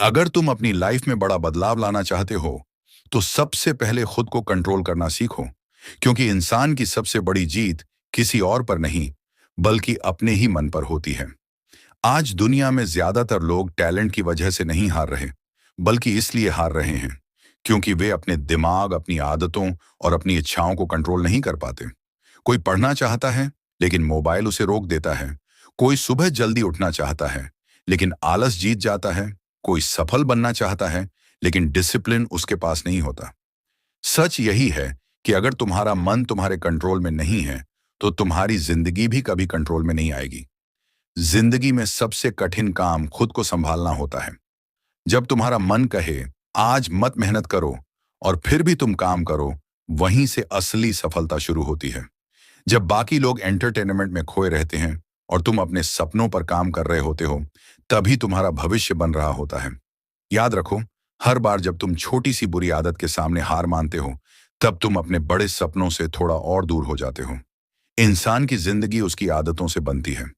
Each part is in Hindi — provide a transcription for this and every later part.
अगर तुम अपनी लाइफ में बड़ा बदलाव लाना चाहते हो, तो सबसे पहले खुद को कंट्रोल करना सीखो, क्योंकि इंसान की सबसे बड़ी जीत किसी और पर नहीं, बल्कि अपने ही मन पर होती है। आज दुनिया में ज्यादातर लोग टैलेंट की वजह से नहीं हार रहे, बल्कि इसलिए हार रहे हैं क्योंकि वे अपने दिमाग, अपनी आदतों और अपनी इच्छाओं को कंट्रोल नहीं कर पाते। कोई पढ़ना चाहता है, लेकिन मोबाइल उसे रोक देता है। कोई सुबह जल्दी उठना चाहता है, लेकिन आलस जीत जाता है। कोई सफल बनना चाहता है, लेकिन डिसिप्लिन उसके पास नहीं होता। सच यही है कि अगर तुम्हारा मन तुम्हारे कंट्रोल में नहीं है, तो तुम्हारी जिंदगी भी कभी कंट्रोल में नहीं आएगी। जिंदगी में सबसे कठिन काम खुद को संभालना होता है। जब तुम्हारा मन कहे आज मत मेहनत करो, और फिर भी तुम काम करो, वहीं से असली सफलता शुरू होती है। जब बाकी लोग एंटरटेनमेंट में खोए रहते हैं और तुम अपने सपनों पर काम कर रहे होते हो, तभी तुम्हारा भविष्य बन रहा होता है। याद रखो, हर बार जब तुम छोटी सी बुरी आदत के सामने हार मानते हो, तब तुम अपने बड़े सपनों से थोड़ा और दूर हो जाते हो। इंसान की जिंदगी उसकी आदतों से बनती है।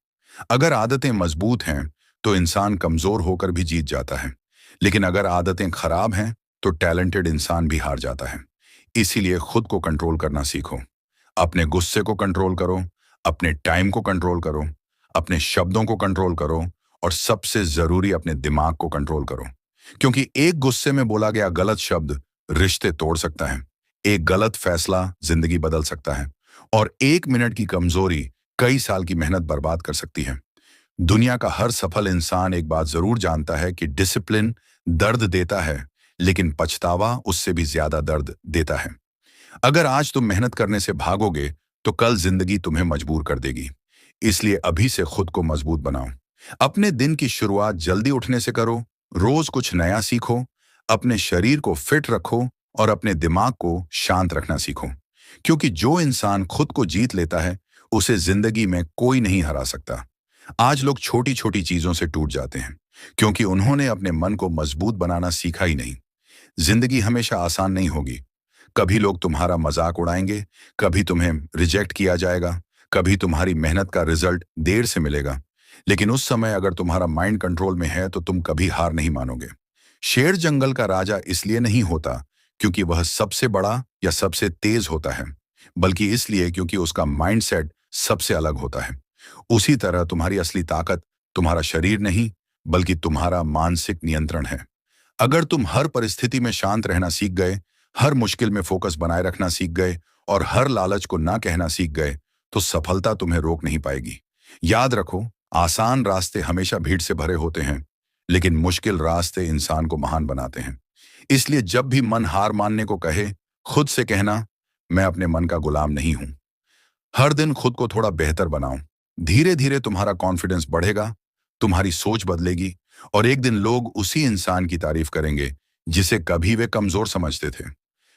अगर आदतें मजबूत हैं, तो इंसान कमजोर होकर भी जीत जाता है। लेकिन अगर आदतें खराब हैं, तो टैलेंटेड इंसान भी हार जाता है। इसीलिए खुद को कंट्रोल करना सीखो। अपने गुस्से को कंट्रोल करो, अपने टाइम को कंट्रोल करो, अपने शब्दों को कंट्रोल करो, और सबसे जरूरी अपने दिमाग को कंट्रोल करो। क्योंकि एक गुस्से में बोला गया गलत शब्द रिश्ते तोड़ सकता है, एक गलत फैसला जिंदगी बदल सकता है, और एक मिनट की कमजोरी कई साल की मेहनत बर्बाद कर सकती है। दुनिया का हर सफल इंसान एक बात जरूर जानता है कि डिसिप्लिन दर्द देता है, लेकिन पछतावा उससे भी ज्यादा दर्द देता है। अगर आज तुम मेहनत करने से भागोगे, तो कल जिंदगी तुम्हें मजबूर कर देगी। इसलिए अभी से खुद को मजबूत बनाओ। अपने दिन की शुरुआत जल्दी उठने से करो, रोज कुछ नया सीखो, अपने शरीर को फिट रखो, और अपने दिमाग को शांत रखना सीखो। क्योंकि जो इंसान खुद को जीत लेता है, उसे जिंदगी में कोई नहीं हरा सकता। आज लोग छोटी छोटी चीजों से टूट जाते हैं, क्योंकि उन्होंने अपने मन को मजबूत बनाना सीखा ही नहीं। जिंदगी हमेशा आसान नहीं होगी। कभी लोग तुम्हारा मजाक उड़ाएंगे, कभी तुम्हें रिजेक्ट किया जाएगा, कभी तुम्हारी मेहनत का रिजल्ट देर से मिलेगा। लेकिन उस समय अगर तुम्हारा माइंड कंट्रोल में है, तो तुम कभी हार नहीं मानोगे। शेर जंगल का राजा इसलिए नहीं होता क्योंकि वह सबसे बड़ा या सबसे तेज होता है, बल्कि इसलिए क्योंकि उसका माइंडसेट सबसे अलग होता है। उसी तरह तुम्हारी असली ताकत तुम्हारा शरीर नहीं, बल्कि तुम्हारा मानसिक नियंत्रण है। अगर तुम हर परिस्थिति में शांत रहना सीख गए, हर मुश्किल में फोकस बनाए रखना सीख गए, और हर लालच को ना कहना सीख गए, तो सफलता तुम्हें रोक नहीं पाएगी। याद रखो, आसान रास्ते हमेशा भीड़ से भरे होते हैं, लेकिन मुश्किल रास्ते इंसान को महान बनाते हैं। इसलिए जब भी मन हार मानने को कहे, खुद से कहना, मैं अपने मन का गुलाम नहीं हूं। हर दिन खुद को थोड़ा बेहतर बनाओ। धीरे धीरे तुम्हारा कॉन्फिडेंस बढ़ेगा, तुम्हारी सोच बदलेगी, और एक दिन लोग उसी इंसान की तारीफ करेंगे जिसे कभी वे कमजोर समझते थे।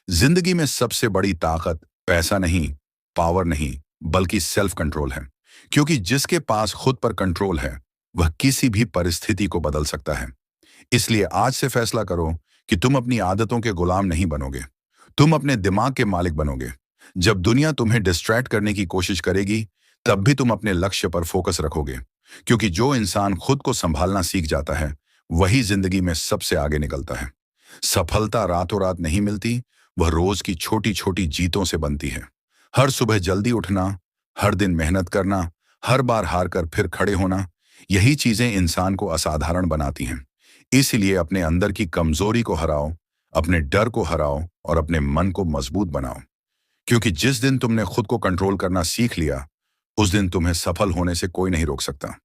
जिंदगी में सबसे बड़ी ताकत पैसा नहीं, पावर नहीं, बल्कि सेल्फ कंट्रोल है। क्योंकि जिसके पास खुद पर कंट्रोल है, वह किसी भी परिस्थिति को बदल सकता है। इसलिए आज से फैसला करो कि तुम अपनी आदतों के गुलाम नहीं बनोगे, तुम अपने दिमाग के मालिक बनोगे। जब दुनिया तुम्हें डिस्ट्रैक्ट करने की कोशिश करेगी, तब भी तुम अपने लक्ष्य पर फोकस रखोगे। क्योंकि जो इंसान खुद को संभालना सीख जाता है, वही जिंदगी में सबसे आगे निकलता है। सफलता रातों रात नहीं मिलती, वह रोज की छोटी छोटी जीतों से बनती है। हर सुबह जल्दी उठना, हर दिन मेहनत करना, हर बार हार कर फिर खड़े होना, यही चीजें इंसान को असाधारण बनाती हैं। इसलिए अपने अंदर की कमजोरी को हराओ, अपने डर को हराओ, और अपने मन को मजबूत बनाओ। क्योंकि जिस दिन तुमने खुद को कंट्रोल करना सीख लिया, उस दिन तुम्हें सफल होने से कोई नहीं रोक सकता।